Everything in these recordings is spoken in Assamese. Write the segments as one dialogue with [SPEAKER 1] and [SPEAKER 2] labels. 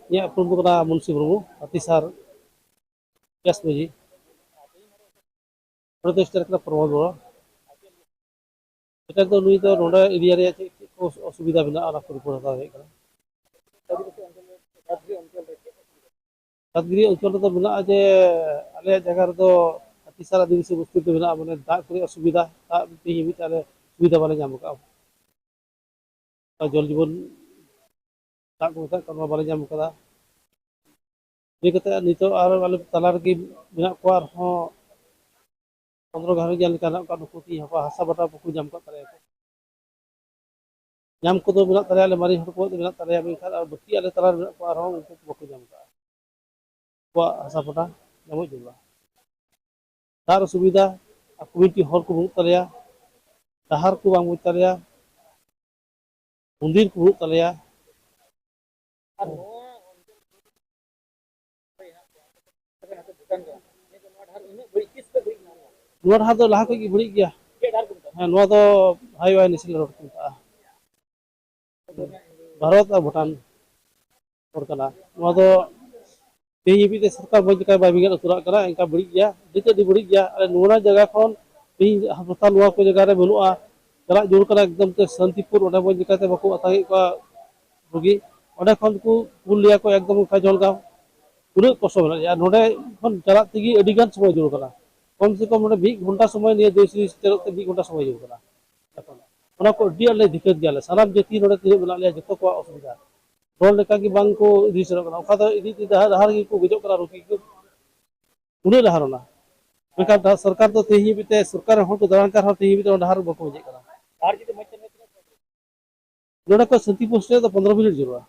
[SPEAKER 1] ᱤᱧᱟᱹᱜ ᱩᱯᱨᱩᱢ ᱫᱚ ᱠᱟᱱᱟ ᱢᱩᱱᱥᱤ ᱢᱩᱨᱢᱩ, ᱦᱟᱹᱛᱤᱥᱟᱨ ᱯᱮᱥ ᱢᱟᱹᱡᱷᱤ, ᱱᱚᱰᱮ ᱫᱚ ᱥᱴᱮᱴ ᱠᱟᱱᱟ ᱯᱨᱚᱢᱳᱫ ᱵᱚᱲᱚ᱾ ᱮᱴᱟᱜ ᱫᱚ ᱱᱩᱭ ᱫᱚ ᱱᱚᱰᱮ ᱮᱨᱤᱭᱟ ᱨᱮᱭᱟᱜ ᱪᱮᱫ ᱠᱚ ᱚᱥᱩᱵᱤᱫᱟ ᱢᱮᱱᱟᱜᱼᱟ ᱚᱱᱟ ᱠᱚ ᱨᱤᱯᱳর্ট ᱦᱟᱛᱟᱣ ᱦᱮᱡ ᱠᱟᱱᱟ᱾ ᱥᱟᱛᱜᱤᱨᱤ ᱚᱧᱪᱚᱞ ᱨᱮᱫᱚ ᱢᱮᱱᱟᱜᱼᱟ ᱡᱮ ᱟᱞᱮᱭᱟᱜ ᱡᱟᱭᱜᱟ ᱨᱮᱫᱚ ᱦᱟᱹᱛᱤᱥᱟᱨ ᱟᱹᱫᱤᱵᱟᱹᱥᱤ ᱵᱚᱥᱛᱤ ᱫᱚ ᱢᱮᱱᱟᱜᱼᱟ, ᱢᱟᱱᱮ ᱫᱟᱜ ᱠᱚᱨᱮ ᱚᱥᱩᱵᱤᱫᱟ, ᱫᱟᱜ ᱛᱮᱦᱮᱧ ᱦᱟᱹᱵᱤᱡ ᱛᱮ ᱟᱞᱮ ᱥᱩᱵᱤᱫᱟ ᱵᱟᱞᱮ ᱧᱟᱢ ᱟᱠᱟᱫᱼᱟ᱾ ᱡᱚᱞ ᱡᱤᱵᱚᱱ ᱫᱟᱜ ᱠᱚ ᱢᱮᱛᱟᱜ ᱠᱟᱱᱟ ᱵᱟᱞᱮ ᱧᱟᱢ ᱟᱠᱟᱫᱟ᱾ ᱤᱭᱟᱹ ᱠᱟᱛᱮᱫ ᱱᱤᱛᱚᱜ ᱟᱨ ᱟᱞᱮ ᱛᱟᱞᱟ ᱨᱮᱜᱮ ᱢᱮᱱᱟᱜ ᱠᱚᱣᱟ ᱟᱨᱦᱚᱸ 15 ᱜᱷᱟᱨᱚᱸᱡᱽ ᱞᱮᱠᱟ ᱢᱮᱱᱟᱜ ᱠᱚᱣᱟ, ᱱᱩᱠᱩ ᱛᱮᱦᱮᱧ ᱦᱟᱥᱟ ᱯᱟᱴᱟ ᱵᱟᱠᱚ ᱧᱟᱢ ᱟᱠᱟᱫ ᱛᱟᱞᱮᱭᱟ ᱠᱚ᱾ ᱧᱟᱢ ᱠᱚᱫᱚ ᱢᱮᱱᱟᱜ ᱛᱟᱞᱮᱭᱟ, ᱟᱞᱮ ᱢᱟᱨᱮ ᱦᱚᱲ ᱠᱚᱣᱟᱜ ᱫᱚ ᱢᱮᱱᱟᱜ ᱛᱟᱞᱮᱭᱟ, ᱢᱮᱱᱠᱷᱟᱱ ᱵᱟᱹᱠᱤ ᱟᱞᱮ ᱛᱟᱞᱟᱨᱮ ᱢᱮᱱᱟᱜ ᱠᱚᱣᱟ ᱟᱨᱦᱚᱸ ᱩᱱᱠᱩ ᱠᱚ ᱵᱟᱠᱚ ᱧᱟᱢ ᱟᱠᱟᱫᱼᱟ᱾ ᱩᱱᱠᱩᱣᱟᱜ ᱦᱟᱥᱟ ᱯᱟᱴᱟ ᱧᱟᱢᱚᱜ ᱡᱟᱹᱨᱩᱲᱟ᱾ ᱫᱟᱜ ᱨᱮ ᱥᱩᱵᱤᱫᱟ ᱟᱨ ᱠᱚᱢᱤᱴᱤ ᱦᱚᱲ ᱠᱚ ᱵᱟᱹᱱᱩᱜ ᱛᱟᱞᱮᱭᱟ, ᱰᱟᱦᱟᱨ ᱠᱚ ᱵᱟᱝ ᱢᱚᱡᱽ ᱛᱟᱞᱮᱭᱟ, ᱢᱚᱱᱫᱤᱨ ᱠᱚ ᱵᱟᱹᱱᱩᱜ ᱛᱟᱞᱮᱭᱟ᱾ ᱟᱨ ᱱᱚᱣᱟ ᱰᱟᱦᱟᱨ ᱫᱚ ᱞᱟᱦᱟ ᱠᱷᱚᱡ ᱜᱮ ᱵᱟᱹᱲᱤᱡ ᱜᱮᱭᱟ᱾ ᱦᱮᱸ, ᱱᱚᱣᱟ ᱫᱚ ᱦᱟᱭᱳᱭᱮ ᱱᱮᱥᱱᱮᱞ ᱨᱳᱰ ᱠᱚ ᱢᱮᱛᱟᱜᱼᱟ᱾ ᱵᱷᱟᱨᱚᱛ ᱟᱨ ᱵᱷᱩᱴᱟᱱ ᱨᱳᱰ ᱠᱟᱱᱟ ᱱᱚᱣᱟ ᱫᱚ᱾ ᱛᱮᱦᱮᱧ ᱦᱟᱹᱵᱤᱡ ᱛᱮ ᱥᱚᱨᱠᱟর ᱢᱚᱡᱽ ᱞᱮᱠᱟ ᱵᱟᱭ ᱵᱮᱸᱜᱮᱫ ᱟᱹᱪᱩᱨᱟᱜ ᱠᱟᱱᱟ, ᱮᱱᱠᱟ ᱵᱟᱹᱲᱤᱡ ᱜᱮᱭᱟ, ᱟᱹᱰᱤ ᱵᱟᱹᱲᱤᱡ ᱜᱮᱭᱟ᱾ ᱟᱞᱮ ᱱᱚᱣᱟ ᱡᱟᱭᱜᱟ ᱠᱷᱚᱱ ᱛᱮᱦᱮᱧ ᱦᱟᱥᱯᱟᱛᱟᱞ ᱱᱚᱣᱟ ᱠᱚ ᱡᱟᱭᱜᱟ ᱨᱮ ᱵᱟᱹᱱᱩᱜᱼᱟ, ᱪᱟᱞᱟᱜ ᱡᱟᱹᱨᱩᱲ ᱠᱟᱱᱟ ᱮᱠᱫᱚᱢ ᱛᱮ ᱥᱟᱱᱛᱤᱯᱩᱨ, ᱚᱸᱰᱮ ᱢᱚᱡᱽ ᱞᱮᱠᱟᱛᱮ ᱵᱟᱠᱚ ᱟᱛᱟᱝᱮᱫ ᱠᱚᱣᱟ ᱨᱩᱜᱤ, ᱚᱸᱰᱮ ᱠᱷᱚᱱ ᱠᱚ ᱠᱩᱞ ᱞᱮᱭᱟ ᱠᱚ ᱮᱠᱫᱚᱢ ᱡᱷᱟᱲᱜᱨᱟᱢ᱾ ᱩᱱᱟᱹᱜ ᱠᱚᱥᱴᱚ ᱢᱮᱱᱟᱜ ᱞᱮᱭᱟ, ᱱᱚᱰᱮ ᱠᱷᱚᱱ ᱪᱟᱞᱟᱜ ᱛᱮᱜᱮ ᱟᱹᱰᱤ ᱜᱟᱱ ᱥᱚᱢᱚᱭ ᱡᱟᱹᱨᱩᱲ ᱠᱟᱱᱟ᱾ ᱠᱚᱢ ᱥᱮ ᱠᱚᱢ ᱱᱚᱰᱮ 1 ঘন্টা সময় নিয়ে জয়শ্রী ᱥᱮᱴᱮᱨᱚᱜ ᱛᱮ 1 ঘন্টা সময় ᱡᱟᱹᱨᱩᱲ ᱠᱟᱱᱟ᱾ ᱚᱱᱟ ᱠᱚ ᱟᱹᱰᱤ ᱟᱸᱴ ᱞᱮ ᱫᱤᱠᱠᱟᱹᱛ ᱜᱮᱭᱟᱞᱮ, ᱥᱟᱱᱟᱢ ᱡᱟᱹᱛᱤ ᱱᱚᱰᱮ ᱛᱤᱱᱟᱹᱜ ᱢᱮᱱᱟᱜ ᱞᱮᱭᱟ ᱡᱚᱛᱚ ᱠᱚᱣᱟᱜ ᱚᱥᱩᱵᱤᱫᱟ᱾ ᱦᱚᱲ ᱞᱮᱠᱟᱜᱮ ᱵᱟᱝ ᱠᱚ ᱤᱫᱤ ᱥᱮᱱᱚᱜ ᱠᱟᱱᱟ, ᱚᱠᱟ ᱫᱚ ᱤᱫᱤ ᱰᱟᱦᱟᱨ ᱨᱮᱜᱮ ᱠᱚ ᱜᱚᱡᱚᱜ ᱠᱟᱱᱟ ᱨᱩᱜᱤ ᱠᱚ᱾ ᱩᱱᱟᱹᱜ ᱰᱟᱦᱟᱨ ᱚᱱᱟ, ᱢᱮᱱᱠᱷᱟᱱ ᱥᱚᱨᱠᱟᱨ ᱫᱚ ᱛᱮᱦᱮᱧ ᱦᱟᱹᱵᱤᱡ ᱛᱮ ᱥᱚᱨᱠᱟᱨ ᱦᱚᱲ ᱠᱚ ᱫᱟᱬᱟᱱ ᱠᱟᱱ ᱨᱮᱦᱚᱸ ᱛᱮᱦᱮᱧ ᱦᱟᱹᱵᱤᱡ ᱛᱮ ᱰᱟᱦᱟᱨ ᱵᱟᱠᱚ ᱚᱡᱮᱜ ᱠᱟᱱᱟ᱾ ᱱᱚᱰᱮ ᱠᱷᱚᱱ ᱥᱟᱱᱛᱤᱯᱩᱨ ᱥᱮᱫ ᱫᱚ 15 মিনিট ᱡᱟᱹᱨᱩᱲᱟ᱾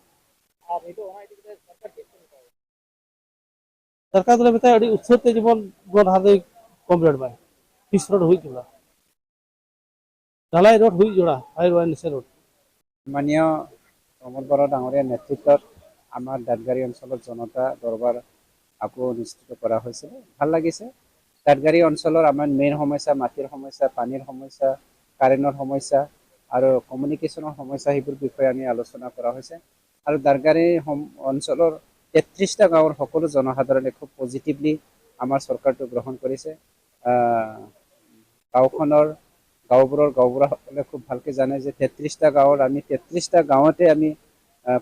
[SPEAKER 1] ᱟᱨ ᱱᱤᱛᱚᱜ ᱚᱱᱟ ᱤᱫᱤ ᱠᱟᱛᱮ ᱥᱚᱨᱠᱟর ᱪᱮᱫ ᱠᱚ ᱢᱮᱛᱟᱭᱟ? ᱥᱚᱨᱠᱟর ᱫᱚᱞᱮ ᱢᱮᱛᱟᱭᱟ ᱟᱹᱰᱤ ᱩᱥᱟᱹᱨᱟ ᱛᱮ ᱡᱮᱢᱚᱱ ᱰᱟᱦᱟᱨ ᱫᱚᱭ ᱠᱚᱢᱯᱞᱤᱴ ᱢᱟᱭ, ᱯᱤᱥ ᱨᱳᱰ ᱦᱩᱭ ᱡᱟᱹᱨᱩᱲᱟ, ঢালাই ৰোড হুই জোড়া, হাইওয়ে নেশন ৰোড।
[SPEAKER 2] মাননীয় প্ৰমোদ বৰা ডাঙৰীয়াৰ নেতৃত্বত আমাৰ দাঁতগাড়ী অঞ্চলত জনতা দৰবাৰ আকৌ অনুষ্ঠিত কৰা হৈছিল। ভাল লাগিছে। দাঁতগাড়ী অঞ্চলৰ আমাৰ মেইন সমস্যা মাটিৰ সমস্যা, পানীৰ সমস্যা, কাৰেণ্টৰ সমস্যা আৰু কমিউনিকেশ্যনৰ সমস্যা, সেইবোৰ বিষয়ে আমি আলোচনা কৰা হৈছে। আৰু দাঁতগাড়ী অঞ্চলৰ 33টা গাঁৱৰ সকলো জনসাধাৰণে খুব পজিটিভলি আমাৰ চৰকাৰটো গ্ৰহণ কৰিছে। গাঁওবুঢ়াসকলে খুব ভালকৈ জানে যে 33টা গাঁৱৰ আমি 33টা গাঁৱতে আমি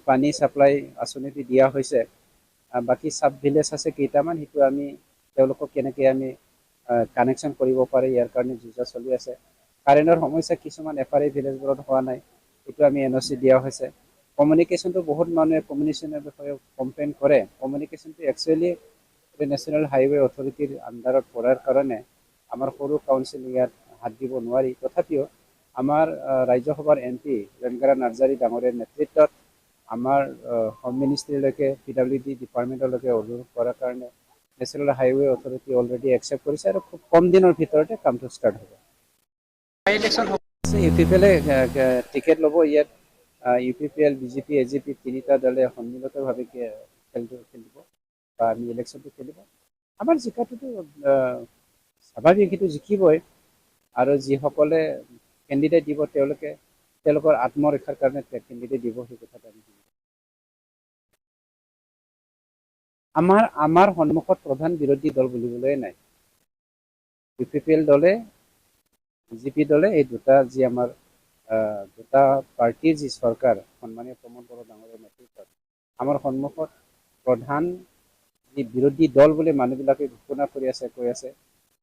[SPEAKER 2] পানী ছাপ্লাই আঁচনিটো দিয়া হৈছে। বাকী সাব ভিলেজ আছে কেইটামান, সেইটো আমি তেওঁলোকক কেনেকৈ আমি কানেকশ্যন কৰিব পাৰে ইয়াৰ কাৰণে যোজা চলি আছে। কাৰেণ্টৰ সমস্যা কিছুমান এফআৰএ ভিলেজবোৰত হোৱা নাই, এইটো আমি NOC দিয়া হৈছে। কমিউনিকেশ্যনটো বহুত মানুহে কমিউনিকেশ্যনৰ বিষয়ে কমপ্লেইন কৰে। কমিউনিকেশ্যনটো একচুৱেলি নেশ্যনেল হাইৱে অথৰিটিৰ আণ্ডাৰত পৰাৰ কাৰণে আমাৰ সৰু কাউন্সিল ইয়াত হাত দিব নোৱাৰি। তথাপিও আমাৰ ৰাজ্যসভাৰ MP ৰেণুকা নাৰ্জাৰী ডাঙৰীয়াৰ নেতৃত্বত আমাৰ হোম মিনিষ্ট্ৰীলৈকে PWD ডিপাৰ্টমেণ্টলৈকে অনুৰোধ কৰাৰ কাৰণে national highway authority already accept কৰিছে আৰু খুব কম দিনৰ ভিতৰতে কামটো ষ্টাৰ্ট হ'ব। UPPL টিকেট ল'ব ইয়াত। UPPL, BJP, AJP তিনিটা দলে সন্মিলিতভাৱে খেলটো খেলিব বা আমি ইলেকশ্যনটো খেলিব। আমাৰ জিকাটোতো স্বাভাৱিক, সেইটো জিকিবই। আৰু যিসকলে কেণ্ডিডেট দিব তেওঁলোকৰ আত্মৰক্ষাৰ কাৰণে কেণ্ডিডেট দিব, সেই কথাটো আমি আমাৰ সন্মুখত প্ৰধান বিৰোধী দল বুলিবলৈ নাই। UPPL দলে, BJP দলে, এই দুটা যি আমাৰ দুটা পাৰ্টিৰ যি চৰকাৰ সন্মানীয় প্ৰমোদ বড়ো ডাঙৰীয়াৰ নেতৃত্বত আমাৰ সন্মুখত প্ৰধান যি বিৰোধী দল বুলি মানুহবিলাকে ঘোষণা কৰি আছে, কৈ আছে,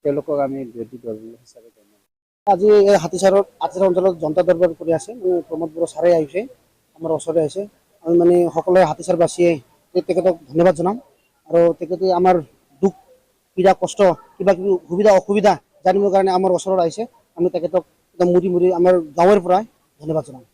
[SPEAKER 2] তেওঁলোকক আমি বিৰোধী দল হিচাপে গণ্য কৰোঁ।
[SPEAKER 1] আজি এই হাতীচাৰত অঞ্চলত জনতা দৰবাৰ কৰি আছে, প্ৰমোদ বড়ো ছাৰে আহিছে, আমাৰ ওচৰতে আহিছে। আমি মানে সকলোৱে হাতীচাৰবাসীয়ে তেখেতক ধন্যবাদ জনাম। আৰু তেখেতে আমাৰ দুখ পীড়া কষ্ট কিবা কিবি সুবিধা অসুবিধা জানিবৰ কাৰণে আমাৰ ওচৰত আহিছে। আমি তেখেতক মুৰি আমাৰ গাঁৱৰ পৰাই ধন্যবাদ জনাম।